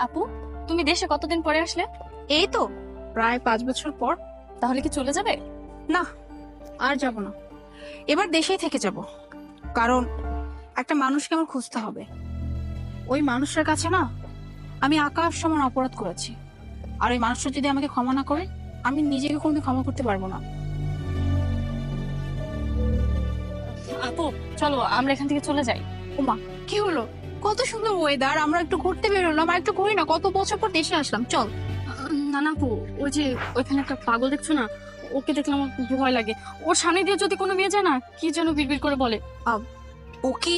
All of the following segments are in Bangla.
আপু, তুমি দেশে কতদিন পরে আসলে? এই তো প্রায় 5 বছর পর। তাহলে কি চলে যাবে? না, আর যাব না। এবার দেশেই থেকে যাব, কারণ একটা মানুষকে আমার খুঁজতে হবে। ওই মানুষটার কাছে না আমি আকাশ সমান অপরাধ করেছি, আর ওই মানুষটা যদি আমাকে ক্ষমা না করে, আমি নিজেকে কোনোদিন ক্ষমা করতে পারবো না। আপু চলো আমরা এখান থেকে চলে যাই। ওমা, কি হলো? কত সুন্দর ওয়েদার, আমরা একটু ঘুরতে বেরোলাম, আর একটু ঘুরি না, কত বছর পর দেশে আসলাম, চল। না না আপু, ওই যে ওইখানে একটা পাগল দেখছো না, ওকে দেখলে আমার খুব ভয় লাগে। ওর সামনে দিয়ে যদি কোনো মেয়ে যায় না, কি যেন বিড়বিড় করে বলে। ও কি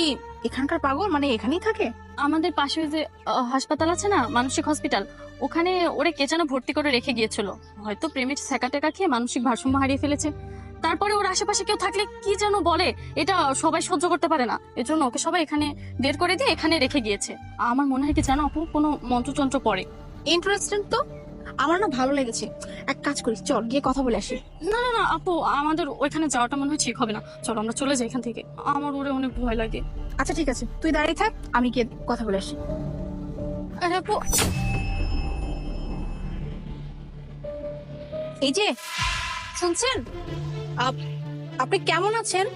এখানকার পাগল? মানে এখানেই থাকে? আমাদের পাশে যে হাসপাতাল আছে না, মানসিক হসপিটাল, ওখানে ওরে কে যেন ভর্তি করে রেখে গিয়েছিল। হয়তো প্রেমের ছ্যাঁকা টেকা খেয়ে মানসিক ভারসাম্য হারিয়ে ফেলেছে। তারপরে ওর আশেপাশে কেউ থাকলে কি যেন বলে, এটা সবাই সহ্য করতে পারে না, এজন্য ওকে সবাই এখানে বের করে দিয়ে এখানে রেখে গিয়েছে। আমার মনে হয় কি জানো আপু, কোনো মন্ত্রতন্ত্র পড়ে। ইন্টারেস্টিং তো, আমার না ভালো লেগেছে। এক কাজ করি, চল গিয়ে কথা বলে আসি। না না না আপু, আমাদের ওইখানে যাওয়াটা মনে হয় ঠিক হবে না। চলো আমরা চলে যাই এখান থেকে, আমার ওরে অনেক ভয় লাগে। আচ্ছা ঠিক আছে, তুই দাঁড়িয়ে থাক, আমি গিয়ে কথা বলে আসি। আরে আপু, এই যে শুনছেন, আপনি কেমন আছেন?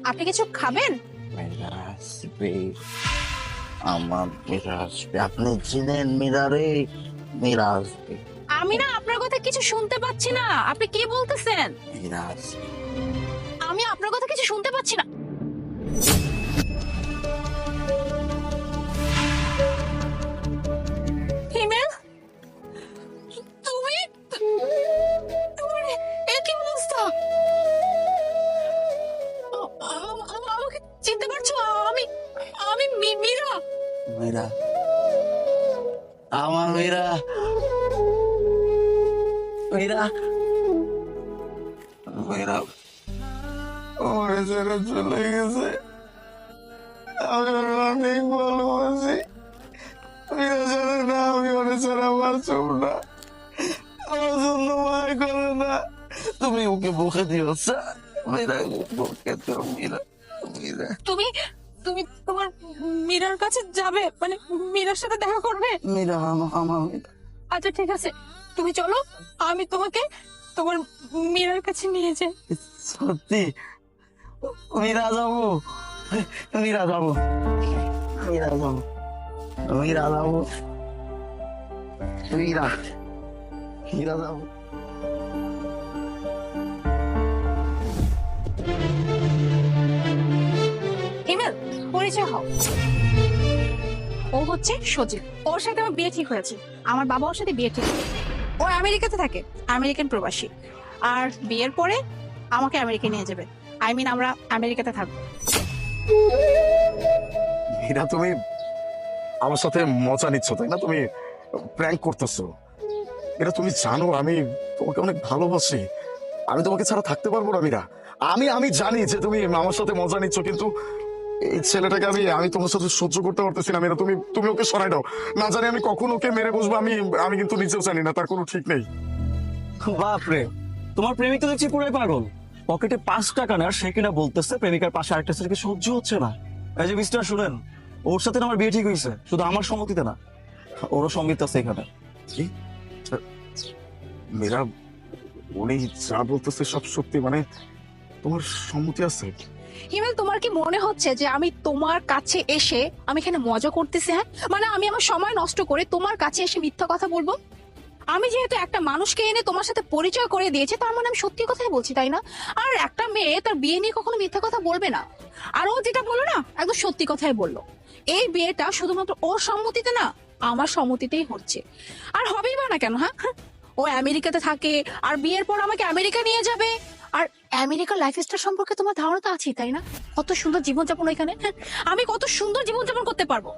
আপনি কিছু খাবেন? মেয়েরা আসবে, আমার মেয়েরা আসবে। আপনি চিনেন মীরারে? মীরা আসবে, আমি না আপনার কথা কিছু শুনতে পাচ্ছি না, আপনি কি বলতেছেন? মীরা আসবে। আমি আপনার কথা কিছু শুনতে পাচ্ছি না। হিমেল, তুমি তোমার এ কি অবস্থা? আমাকে চিনতে পারছো? আমি আমি মীরা। মীরা, আমার মীরা, মীরা, মীরা আমার ছেড়ে চলে গেছে। আমি ওর অনেক ভালোবাসি। মীরা জানে না আমি ওর ছাড়া বাঁচব না, আমার জন্য মায় করে না। তুমি ওকে বকে দিও স্যার। মীরা বকে দিও, মীরা, মীরা, তুমি তুমি তোমার মীরার কাছে যাবে, মানে মীরার সাথে দেখা করবে? মীরা আমার মীরা। আচ্ছা ঠিক আছে, তুমি চলো, আমি তোমাকে তোমার মীরার কাছে নিয়ে যাই। সত্যি মীরা যাবো, মীরা যাবো, মীরা যাবো, মীরা যাবো, মীরা, মীরা যাবো। হিমেল, পরিচয় হও। ও হচ্ছে সজীব, ওর সাথে আমার বিয়ে ঠিক হয়েছে। আমার বাবা ওর সাথে বিয়ে ঠিক হয়েছে। ও আমেরিকাতে থাকে, আমেরিকান প্রবাসী। আর বিয়ের পরে আমাকে আমেরিকা নিয়ে যাবে। আমরা আমেরিকাতে থাকবো। মীরা, তুমি আমার সাথে মজা নিচ্ছ তাই না? তুমি প্র্যাঙ্ক করতেছো। এটা তুমি জানো আমি তোমাকে অনেক ভালোবাসি। আমি তোমাকে ছাড়া থাকতে পারবো না মীরা। আমি জানি যে তুমি আমার সাথে মজা নিচ্ছ, কিন্তু এই ছেলেটাকে আমি তোমার সাথে সহ্য করতে পারতেছি না মীরা। তুমি ওকে সরাই দাও। না জানি আমি কখন ওকে মেরে বসবো, আমি কিন্তু নিজেও জানি না, তার কোনো ঠিক নেই। বাপরে, তোমার প্রেমিক তো দেখছি পুরাই পাগল। পকেটে 5 টাকা না, সে কিনা বলতেছে প্রেমিকার পাশে আরেকটা ছেলেকে সহ্য হচ্ছে না। এই যে মিস্টার, শুনেন, ওর সাথে না আমার বিয়ে ঠিক হয়েছে, শুধু আমার সম্মতিতে না, ওরও সঙ্গীত আছে এখানে। কি মীরা, উনি যা বলতেছে সব সত্যি? মানে তোমার সম্মতি আছে? হিমেল, তোমার কি মনে হচ্ছে যে আমি তোমার কাছে এসে আমি এখানে মজা করতেছি? হ্যাঁ, মানে আমি আমার সময় নষ্ট করে তোমার কাছে এসে মিথ্যা কথা বলবো? আমি যেহেতু একটা মানুষকে এনে তোমার সাথে পরিচয় করে দিয়েছি, তার মানে আমি সত্যি কথাই বলছি, তাই না? আর একটা মেয়ে তার বিয়ে নিয়ে কখনো মিথ্যা কথা বলবে না। আর ও যেটা বললো না, একদম সত্যি কথাই বললো। এই বিয়েটা শুধুমাত্র ওর সম্মতিতে না, আমার সম্মতিতেই হচ্ছে। আর হবেই বা না কেন? হ্যাঁ, ও আমেরিকাতে থাকে, আর বিয়ের পর আমাকে আমেরিকা নিয়ে যাবে। আর আমেরিকার লাইফস্টাইল সম্পর্কে তোমার ধারণা তো আছেই, তাই না? কত সুন্দর জীবনযাপন এখানে। হ্যাঁ, আমি কত সুন্দর জীবনযাপন করতে পারবো।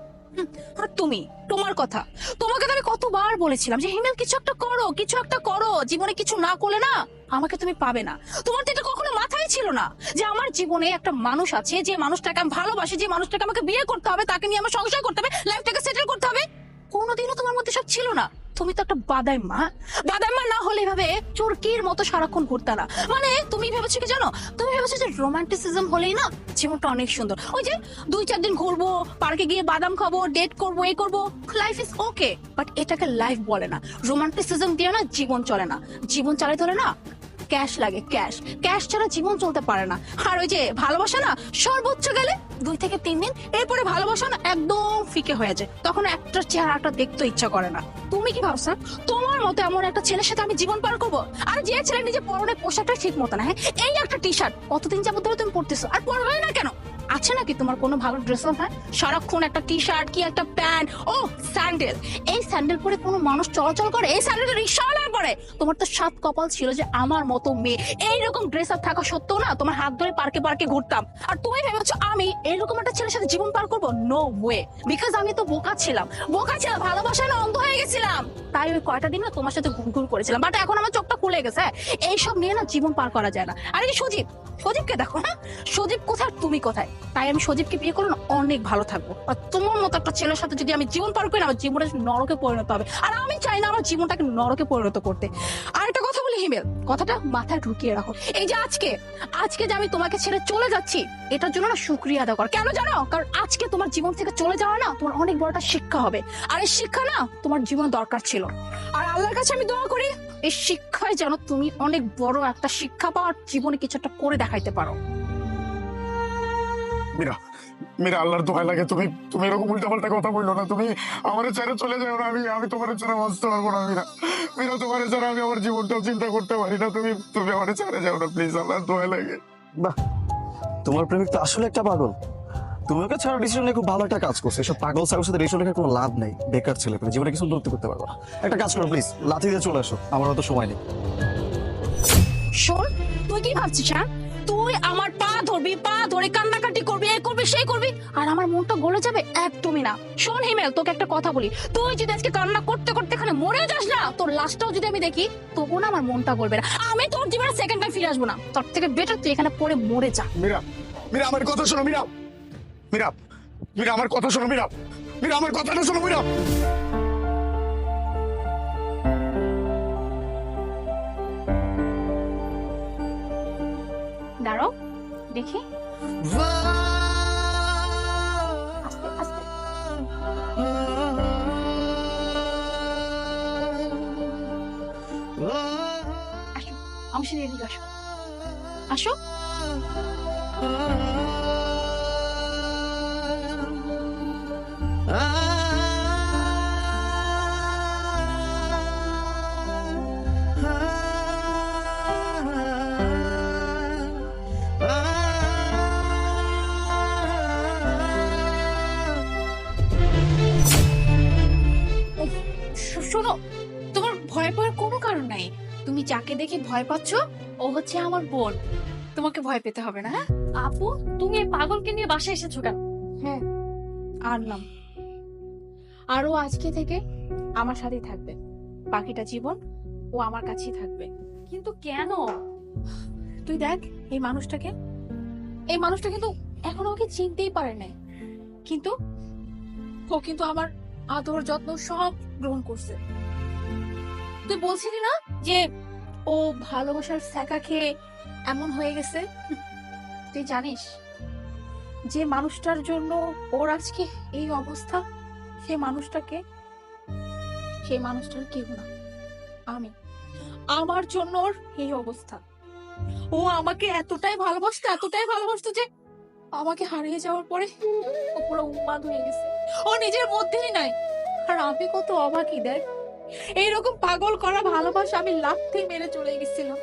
আর তুমি, তোমার কথা, তোমাকে তো আমি কতবার বলেছিলাম যে হিমেল কিছু একটা করো, কিছু একটা করো, জীবনে কিছু না করলে না আমাকে তুমি পাবে না। তোমার তো এটা কখনো মাথায় ছিল না যে আমার জীবনে একটা মানুষ আছে, যে মানুষটাকে আমি ভালোবাসি, যে মানুষটাকে আমাকে বিয়ে করতে হবে, তাকে নিয়ে আমার সংসার করতে হবে, লাইফটাকে সেটেল করতে হবে। কোনোদিনও তোমার মধ্যে সব ছিল না। তুমি তো একটা বাদাইমা। বাদাইমা না হলে এভাবে চোরকির মতো সারাক্ষণ ঘুরতা না। মানে তুমি ভেবেছো কি জানো, তুমি ভেবেছো যে রোমান্টিসিজম হলেই না জীবনটা অনেক সুন্দর। ওই যে 2-4 দিন ঘুরবো, পার্কে গিয়ে বাদাম খাবো, ডেট করবো, এই করবো, লাইফ ইজ ওকে। বাট এটাকে লাইফ বলে না। রোমান্টিসিজম দিয়ে না জীবন চলে না। জীবন চালাতে হলে না ক্যাশ লাগে, ক্যাশ। ক্যাশ ছাড়া জীবন চলতে পারে না। আর ওই যে ভালোবাসা না সর্বোচ্চ গেলে 2 থেকে 3 দিন, এরপরে ভালোবাসা না একদম ফিকে হয়ে যায়। তখন একটা চেহারাটা দেখতে ইচ্ছা করে না। তুমি কি ভাবছো তোমার মতো এমন একটা ছেলের সাথে আমি জীবন পার করবো? আর যে ছেলে নিজে পরনে পোশাকটা ঠিক মতো না, হ্যাঁ এই একটা টি শার্ট কতদিন যাবত ধরে তুমি পরতেছো আর পরবে না কেন? আছে নাকি তোমার কোনো ভালো ড্রেস? হ্যাঁ সারাক্ষণ একটা টি শার্ট কি একটা প্যান্ট, ও স্যান্ডেল। এই স্যান্ডেল পরে কোনো মানুষ চলাচল করে? এই স্যান্ডেল রিক্সাওয়ালা পরে। তোমার তো 7 কপাল ছিল যে আমার মতো মেয়ে এইরকম ড্রেস আপ থাকা সত্ত্বেও না তোমার হাত ধরে পার্কে পার্কে ঘুরতাম। আর তুমি ভেবেছো আমি এরকম একটা ছেলের সাথে জীবন পার করবো? No way. বিকজ আমি তো বোকা ছিলাম, ভালোবাসায় না অন্ধ হয়ে গেছিলাম। তাই ওই কয়টা দিন না তোমার সাথে ঘুরঘুর করেছিলাম। বাট এখন আমার চোখটা খুলে গেছে। এইসব নিয়ে না জীবন পার করা যায় না। আর এই যে সজীবকে দেখো না, সজীব কোথায় তুমি কোথায়? তাই আমি সজীবকে বিয়ে করলে না অনেক ভালো থাকবো। আর তোমার মতো একটা ছেলের সাথে যদি আমি জীবন পার করি না, আমার জীবনটা নরকে পরিণত হবে। আর আমি চাই না আমার জীবনটাকে নরকে পরিণত করতে। আর একটা কথা বলি হিমেল, কথাটা মাথায় ঢুকিয়ে রাখো। এই যে আজকে যে আমি তোমাকে ছেড়ে চলে যাচ্ছি, এটার জন্য না শুকরিয়া আদা কর। কেন জানো? কারণ আজকে তোমার জীবন থেকে চলে যাওয়া না তোমার অনেক বড় একটা শিক্ষা হবে। আর এই শিক্ষা না তোমার জীবন দরকার ছিল। আর আল্লাহর কাছে আমি দোয়া করি এই শিক্ষায় যেন তুমি অনেক বড় একটা শিক্ষা পাও আর জীবনে কিছু একটা করে দেখাইতে পারো। মীরা, মীরা, আল্লাহর দোহাই লাগে, তুমি এরকম উল্টাপাল্টা কথা বললো না। তুমি আমার ছেড়ে চলে যাও না। আমি তোমার ছাড়া বাঁচতে পারবো না। মীরা, মীরা, তোমার ছাড়া আমি আমার জীবনটাও চিন্তা করতে পারি না। তুমি আমার ছেড়ে যাও না প্লিজ, আল্লাহর দোহাই লাগে। বাহ, তোমার প্রেমিক তো আসলে একটা পাগল। তুমি ওকে ছাড়া ডিসিশন নিয়ে খুব ভালো একটা কাজ করছো। এসব পাগল ছাড়ার সাথে ডিসিশন নিয়ে কোনো লাভ নেই। বেকার ছেলে পেলে জীবনে কিছু উন্নতি করতে পারবো না। একটা কাজ করো প্লিজ, লাথি দিয়ে চলে আসো, আমার অত সময় নেই। শোন, তুই কি ভাবছিস? হ্যাঁ তুই আমার পা ধরবি, পা ধরে কান্নাকাটি করবি, এই করবি সেই করবি, আর আমার মনটা গলে যাবে? একদমই না। শোন হিমেল, তোকে একটা কথা বলি, তুই যদি আজকে কান্না করতে করতে এখানে মরে যাস না, তোর লাশটাও যদি আমি দেখি, তবুও না আমার মনটা গলবে না। আমি তোর জীবনে সেকেন্ড টাইম ফিরে আসবো না। তোর থেকে বেটার তুই এখানে পড়ে মরে যা। মীরা, মীরা, আমার কথা শোনো। মীরা, মীরা, মীরা, আমার কথা শোনো। মীরা, মীরা, আমার কথাটা শোনো। মীরা, দাঁড়াও দেখি। আস্তে আস্তে। আসো, আমার সাথে এদিকে আসো। আসো। শোনো, তোমার ভয় পাওয়ার কোনো কারণ নাই। তুমি যাকে দেখে ভয় পাচ্ছ ও হচ্ছে আমার বোন। তোমাকে ভয় পেতে হবে না। হ্যাঁ আপু, তুমি এই পাগলকে নিয়ে বাসায় এসেছো কেন? হ্যাঁ আনলাম, আর ও আজকে থেকে আমার সাথেই থাকবে। বাকিটা জীবন ও আমার কাছেই থাকবে। কিন্তু কেন? তুই দেখ এই মানুষটাকে, এই মানুষটা কিন্তু এখনো ওকে চিনতেই পারে নাই, কিন্তু ও কিন্তু আমার আদর যত্ন সব গ্রহণ করছে। তুই বলছিলি না যে ও ভালোবাসার ছ্যাঁকা খেয়ে এমন হয়ে গেছে? তুই জানিস যে মানুষটার জন্য ওর আজকে এই অবস্থা, সে মানুষটাকে, সেই মানুষটার কেউ না, আমি। আমার জন্য ওর এই অবস্থা। ও আমাকে এতটাই ভালোবাসতো যে আমাকে হারিয়ে যাওয়ার পরে ও পুরো উন্মাদ হয়ে গেছে। ও নিজের মধ্যেই নাই। আর আমি কত অবাকই দেখ, এইরকম পাগল করা ভালোবাসা আমি লাথি মেরে চলে গেছিলাম।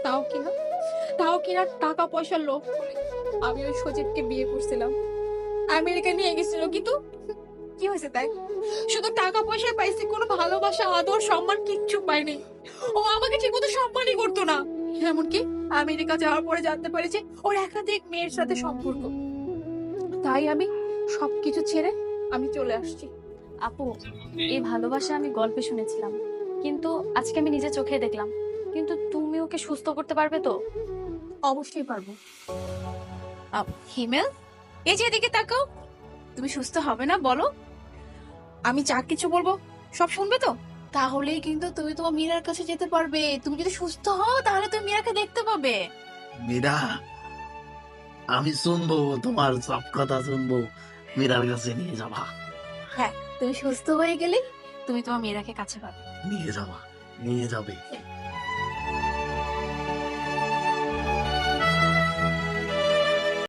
তাও কিনা টাকা পয়সার লোভ করে আমি ওই সজীবকে বিয়ে করছিলাম। আমেরিকা নিয়ে গেছিল, কিন্তু কি হয়েছে তাই? শুধু টাকা পয়সা পাইছি, কোনো ভালোবাসা আদর সম্মান কিচ্ছু পাইনি। ও আমাকে ঠিক মতো সম্মানই করতো না। এমনকি আমেরিকা যাওয়ার পরে জানতে পারেছি ওর একাধিক মেয়ের সাথে সম্পর্ক। তাই আমি সবকিছু ছেড়ে আমি চলে আসছি। আপু, এই ভালোবাসা আমি গল্পে শুনেছিলাম, কিন্তু আজকে আমি নিজে চোখে দেখলাম। কিন্তু তুমি ওকে সুস্থ করতে পারবে তো? অবশ্যই পারবো। হিমেল, এই যে এদিকে তাকাও। তুমি সুস্থ হবে না বলো? আমি যা কিছু বলবো সব শুনবে তো? তাহলেই কিন্তু তুমি তোমার মীরার কাছে যেতে পারবে। তুমি যদি সুস্থ হও তাহলে তুমি মীরাকে দেখতে পাবে। মীরা, আমি শুনবো, তোমার সব কথা শুনবো, মীরার কাছে নিয়ে যাবা, হ্যাঁ, তুমি সুস্থ হয়ে গেলেই তুমি তোমার মীরাকে কাছে পাবে। নিয়ে যাবা, নিয়ে যাবে।